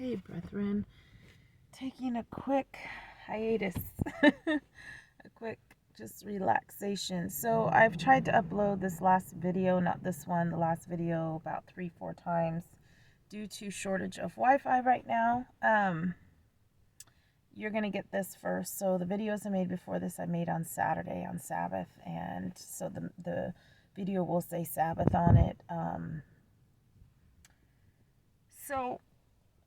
Hey, brethren. Taking a quick hiatus, a quick just relaxation. So I've tried to upload this last video, not this one, the last video about 3-4 times due to shortage of Wi-Fi right now. You're gonna get this first. So the videos I made before this I made on Saturday on Sabbath, and so the video will say Sabbath on it. So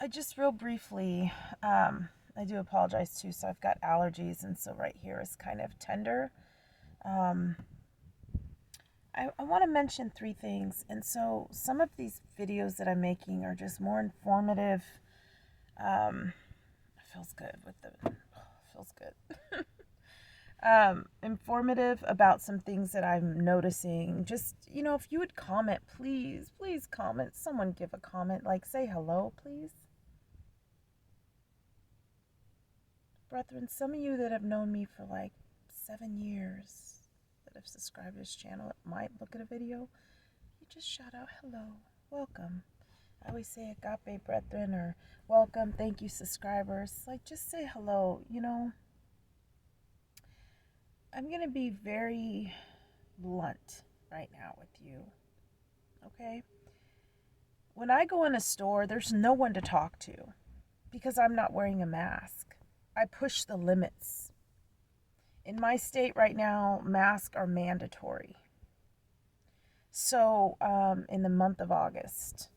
I just real briefly, I do apologize too. So I've got allergies, and so right here is kind of tender. Um, I want to mention 3 things, and so some of these videos that I'm making are just more informative. Feels good with the feels good. Informative about some things that I'm noticing. Just, if you would comment, please comment. Someone give a comment, like say hello, please. Brethren, some of you that have known me for like 7 years, that have subscribed to this channel, that might look at a video, you just shout out hello, welcome. I always say agape, brethren, or welcome, thank you, subscribers. Like, just say hello. I'm going to be very blunt right now with you, okay? When I go in a store, there's no one to talk to because I'm not wearing a mask. I push the limits. In my state right now, masks are mandatory. So, in the month of August.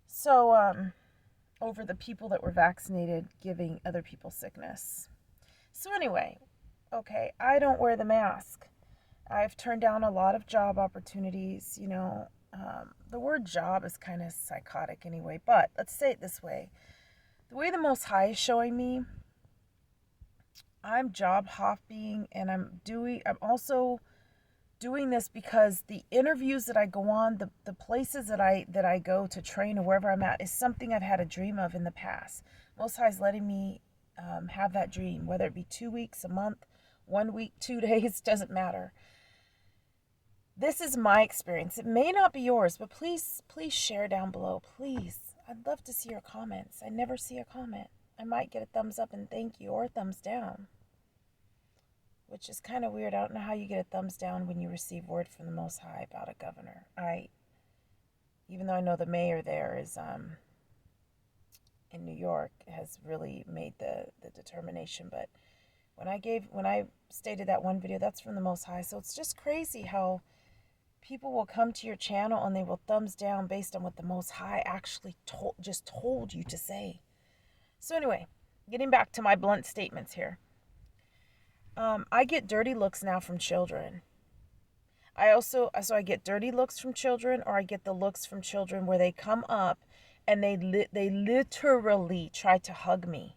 So, over the people that were vaccinated giving other people sickness. So anyway, okay, I don't wear the mask. I've turned down a lot of job opportunities. The word job is kind of psychotic anyway, but let's say it this way. The way the Most High is showing me, I'm job hopping, and I'm also doing this because the interviews that I go on, the places that I go to train or wherever I'm at, is something I've had a dream of in the past. Most High is letting me have that dream, whether it be 2 weeks, a month, 1 week, 2 days, doesn't matter. This is my experience. It may not be yours, but please share down below. Please. I'd love to see your comments. I never see a comment. I might get a thumbs up and thank you, or a thumbs down, which is kind of weird. I don't know how you get a thumbs down when you receive word from the Most High about a governor. Even though I know the mayor there is in New York, has really made the determination, but when I stated that one video, that's from the Most High. So it's just crazy how people will come to your channel and they will thumbs down based on what the Most High actually told you to say. So anyway, getting back to my blunt statements here. I get dirty looks now from children. So I get dirty looks from children, or I get the looks from children where they come up and they literally try to hug me.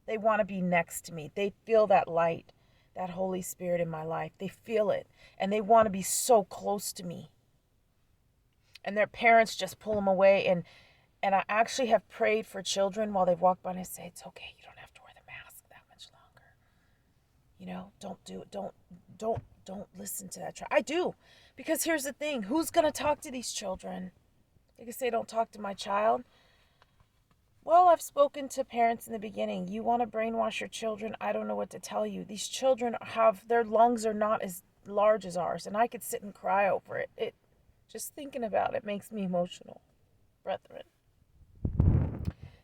They want to be next to me. They feel that light, that Holy Spirit in my life. They feel it, and they want to be so close to me. And their parents just pull them away. And I actually have prayed for children while they've walked by, and I say, it's okay. You don't have to wear the mask that much longer. Don't do it. Don't listen to that. I do. Because here's the thing. Who's going to talk to these children? They can say, don't talk to my child. Well, I've spoken to parents in the beginning. You want to brainwash your children? I don't know what to tell you. These children their lungs are not as large as ours, and I could sit and cry over it. Just thinking about it makes me emotional, brethren.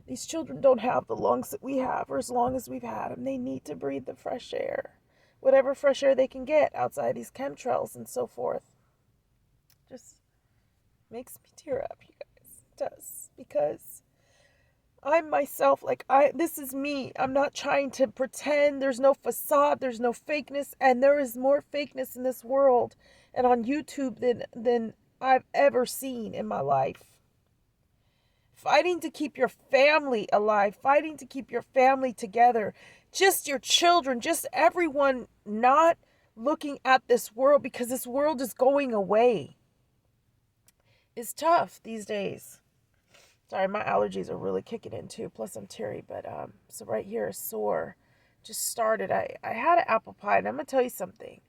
These children don't have the lungs that we have, or as long as we've had them. They need to breathe the fresh air, whatever fresh air they can get outside these chemtrails and so forth. Just makes me tear up, you guys. It does, because I'm myself, this is me. I'm not trying to pretend. There's no facade. There's no fakeness. And there is more fakeness in this world and on YouTube than I've ever seen in my life. Fighting to keep your family alive. Fighting to keep your family together. Just your children. Just everyone not looking at this world, because this world is going away. It's tough these days. Sorry, my allergies are really kicking in too. Plus I'm teary, but so right here is sore. Just started. I had an apple pie, and I'm gonna tell you something.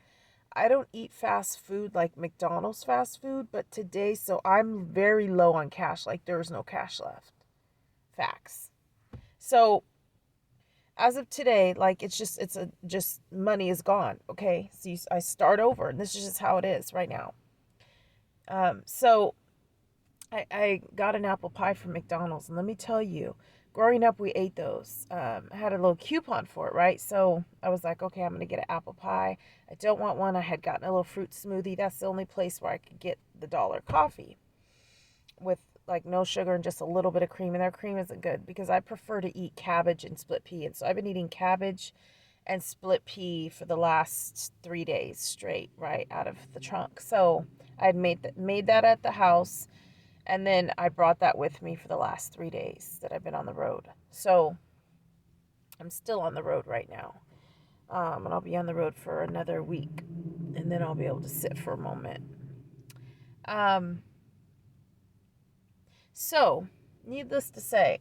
I don't eat fast food like McDonald's fast food, but today, so I'm very low on cash. Like there's no cash left. Facts. So as of today, like just money is gone. Okay, so I start over, and this is just how it is right now. So I got an apple pie from McDonald's, and let me tell you, growing up we ate those. I had a little coupon for it, right? So I was like, okay, I'm gonna get an apple pie. I don't want one. I had gotten a little fruit smoothie. That's the only place where I could get the dollar coffee with like no sugar and just a little bit of cream, and their cream isn't good because I prefer to eat cabbage and split pea. And so I've been eating cabbage and split pea for the last 3 days straight, right out of the trunk. So I had made that at the house, and then I brought that with me for the last 3 days that I've been on the road. So I'm still on the road right now, and I'll be on the road for another week, and then I'll be able to sit for a moment. So, needless to say,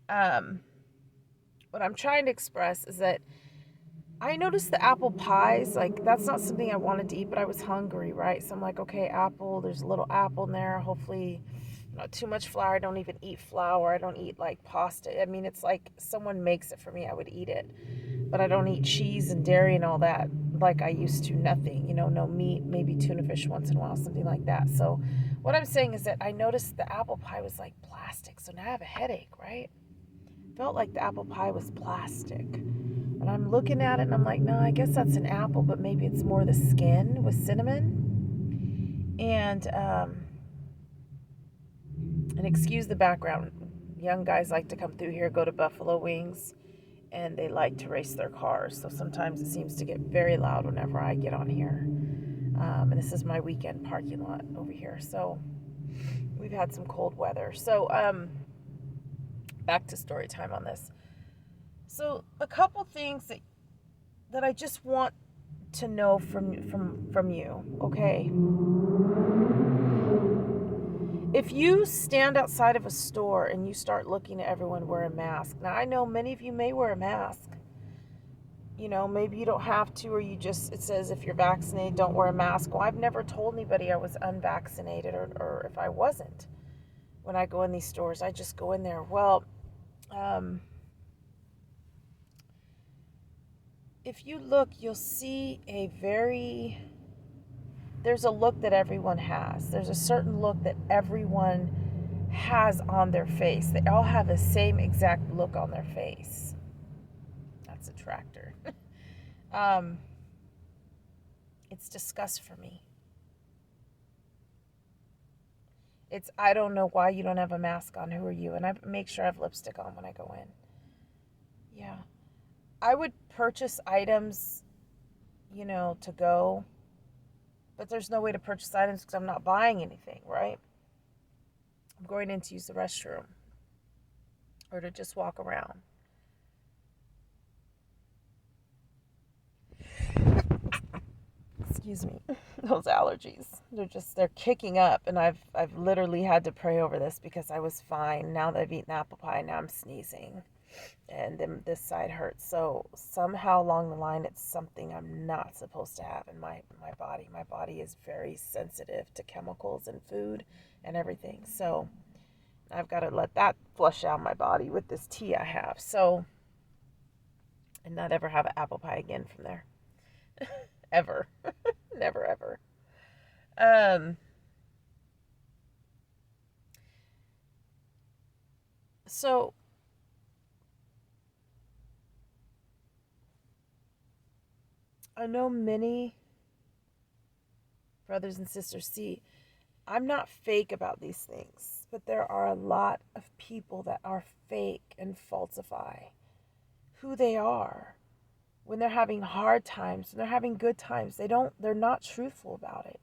what I'm trying to express is that I noticed the apple pies, like that's not something I wanted to eat, but I was hungry, right? So I'm like, okay, apple, there's a little apple in there. Hopefully not too much flour. I don't even eat flour. I don't eat like pasta. I mean, it's like someone makes it for me, I would eat it. But I don't eat cheese and dairy and all that like I used to. Nothing, no meat, maybe tuna fish once in a while, something like that. So what I'm saying is that I noticed the apple pie was like plastic. So now I have a headache, right? Felt like the apple pie was plastic. And I'm looking at it and I'm like, no, I guess that's an apple, but maybe it's more the skin with cinnamon. And excuse the background. Young guys like to come through here, go to Buffalo Wings, and they like to race their cars. So sometimes it seems to get very loud whenever I get on here. And this is my weekend parking lot over here. So we've had some cold weather. So back to story time on this. So a couple things that I just want to know from you, okay? If you stand outside of a store and you start looking at everyone wear a mask. Now I know many of you may wear a mask. Maybe you don't have to, or it says if you're vaccinated, don't wear a mask. Well, I've never told anybody I was unvaccinated or if I wasn't. When I go in these stores, I just go in there. Well, if you look, you'll see there's a look that everyone has. There's a certain look that everyone has on their face. They all have the same exact look on their face. That's a tractor. It's disgust for me. I don't know why you don't have a mask on. Who are you? And I make sure I have lipstick on when I go in. Yeah. I would purchase items, to go, but there's no way to purchase items because I'm not buying anything, right? I'm going in to use the restroom or to just walk around. Excuse me. Those allergies. They're kicking up, and I've literally had to pray over this because I was fine. Now that I've eaten apple pie, now I'm sneezing. And then this side hurts. So somehow along the line, it's something I'm not supposed to have in my body. My body is very sensitive to chemicals and food and everything. So I've got to let that flush out my body with this tea I have. So, and not ever have an apple pie again from there. Ever. Never ever. So I know many brothers and sisters see, I'm not fake about these things, but there are a lot of people that are fake and falsify who they are when they're having hard times, when they're having good times. They're not truthful about it.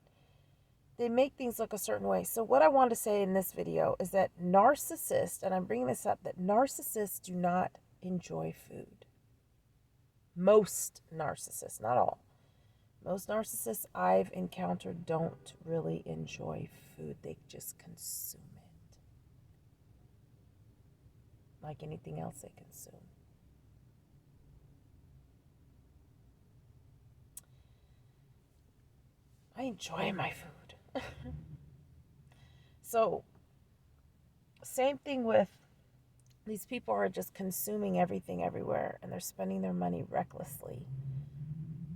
They make things look a certain way. So what I want to say in this video is that narcissists, and I'm bringing this up, that narcissists do not enjoy food. Most narcissists, not all. Most narcissists I've encountered don't really enjoy food. They just consume it. Like anything else they consume. I enjoy my food. So, same thing with these people are just consuming everything everywhere and they're spending their money recklessly.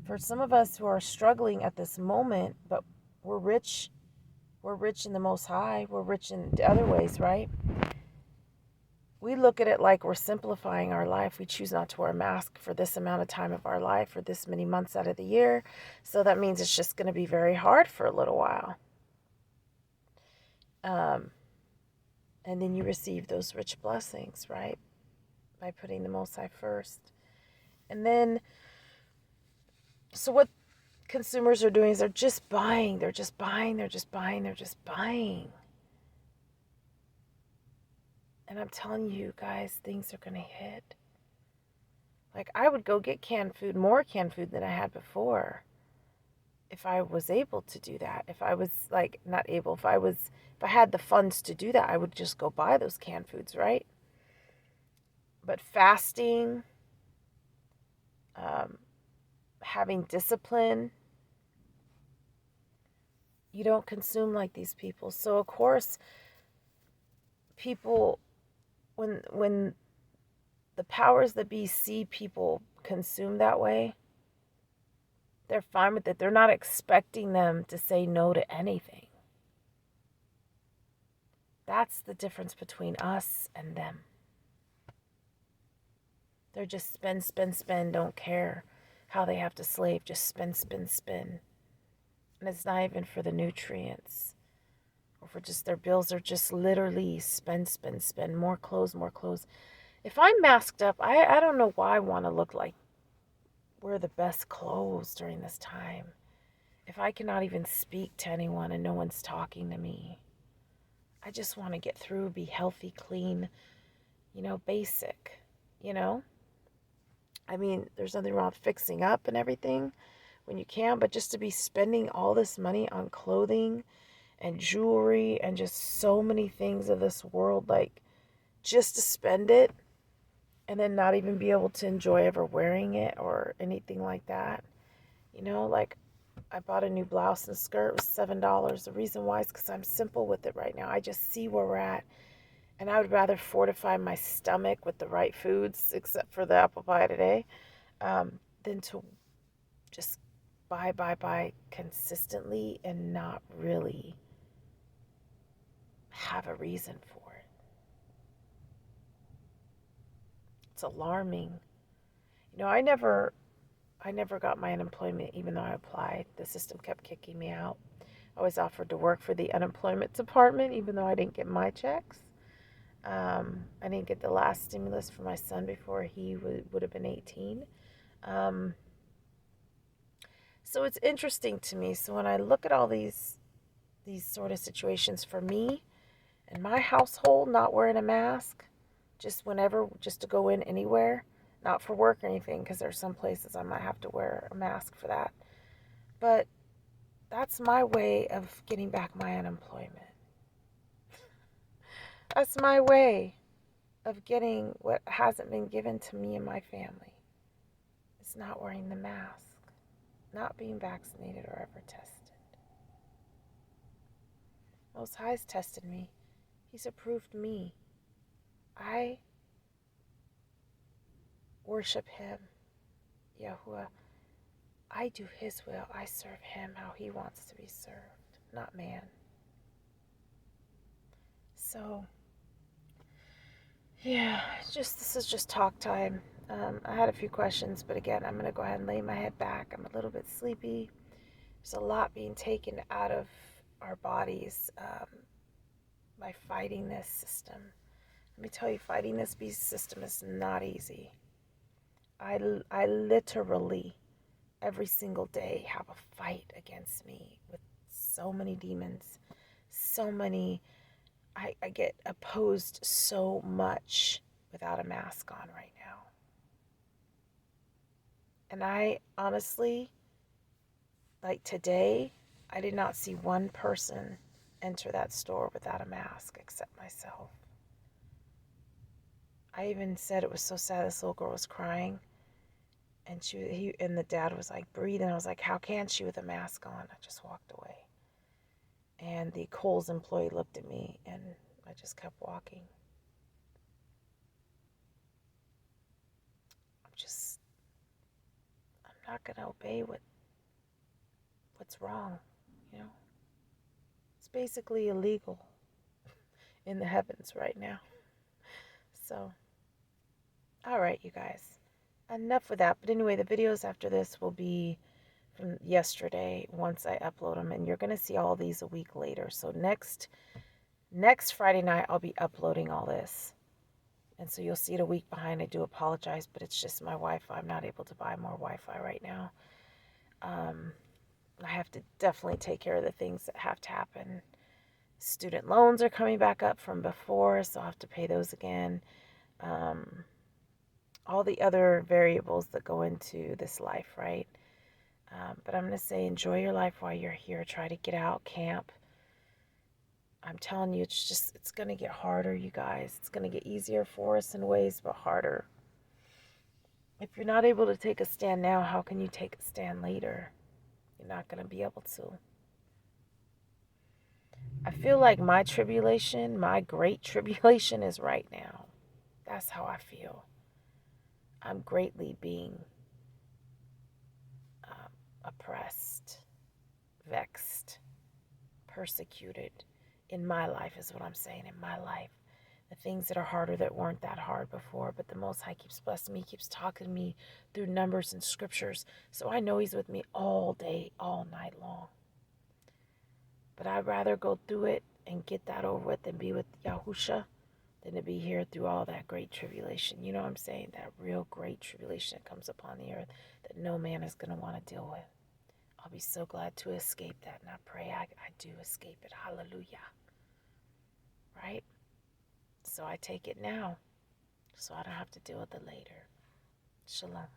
For some of us who are struggling at this moment, but we're rich in the Most High, we're rich in the other ways, right? We look at it like we're simplifying our life. We choose not to wear a mask for this amount of time of our life or this many months out of the year. So that means it's just going to be very hard for a little while. And then you receive those rich blessings, right? By putting the Most High first. And then, so what consumers are doing is they're just buying. They're just buying. And I'm telling you guys, things are going to hit. Like, I would go get canned food, more canned food than I had before. If I was able to do that. If I was, like, not able, if I had the funds to do that, I would just go buy those canned foods, right? But fasting, having discipline, you don't consume like these people. So, of course, people, when the powers that be see people consume that way, they're fine with it. They're not expecting them to say no to anything. That's the difference between us and them. They're just spend, don't care how they have to slave, just spend. And it's not even for the nutrients or for just their bills. They're just literally spend, more clothes. If I'm masked up, I don't know why I want to look like wear the best clothes during this time. If I cannot even speak to anyone and no one's talking to me, I just want to get through, be healthy, clean, basic, I mean, there's nothing wrong with fixing up and everything when you can, but just to be spending all this money on clothing and jewelry and just so many things of this world, like just to spend it and then not even be able to enjoy ever wearing it or anything like that. Like I bought a new blouse and skirt. It was $7. The reason why is because I'm simple with it right now. I just see where we're at. And I would rather fortify my stomach with the right foods, except for the apple pie today, than to just buy consistently and not really have a reason for it. It's alarming. I never got my unemployment even though I applied. The system kept kicking me out. I was offered to work for the unemployment department even though I didn't get my checks. I didn't get the last stimulus for my son before he would have been 18. So it's interesting to me. So when I look at all these sort of situations for me and my household, not wearing a mask, just whenever, just to go in anywhere, not for work or anything, because there's some places I might have to wear a mask for that. But that's my way of getting back my unemployment. That's my way of getting what hasn't been given to me and my family. It's not wearing the mask, not being vaccinated or ever tested. Most High's tested me. He's approved me. I worship him, Yahuwah. I do his will. I serve him how he wants to be served, not man. So, yeah, this is just talk time. I had a few questions, but again, I'm going to go ahead and lay my head back. I'm a little bit sleepy. There's a lot being taken out of our bodies by fighting this system. Let me tell you, fighting this beast system is not easy. I literally, every single day, have a fight against me with so many demons, so many. I get opposed so much without a mask on right now. And I honestly, like today, I did not see one person enter that store without a mask except myself. I even said it was so sad this little girl was crying. And and the dad was like breathing. I was like, how can she with a mask on? I just walked away. And the Kohl's employee looked at me, and I just kept walking. I'm not going to obey what's wrong, you know? It's basically illegal in the heavens right now. So, all right, you guys. Enough with that. But anyway, the videos after this will be from yesterday once I upload them, and you're going to see all these a week later. So next Friday night, I'll be uploading all this. And so you'll see it a week behind. I do apologize, but it's just my Wi-Fi. I'm not able to buy more Wi-Fi right now. I have to definitely take care of the things that have to happen. Student loans are coming back up from before, so I'll have to pay those again. All the other variables that go into this life, right? But I'm going to say enjoy your life while you're here. Try to get out, camp. I'm telling you, it's going to get harder, you guys. It's going to get easier for us in ways, but harder. If you're not able to take a stand now, how can you take a stand later? You're not going to be able to. I feel like my tribulation, my great tribulation is right now. That's how I feel. I'm greatly being oppressed, vexed, persecuted in my life is what I'm saying, in my life. The things that are harder that weren't that hard before, but the Most High keeps blessing me, keeps talking to me through numbers and scriptures. So I know He's with me all day, all night long. But I'd rather go through it and get that over with and be with Yahusha than to be here through all that great tribulation. You know what I'm saying? That real great tribulation that comes upon the earth that no man is going to want to deal with. I'll be so glad to escape that, and I pray I do escape it. Hallelujah. Right? So I take it now, so I don't have to deal with it later. Shalom.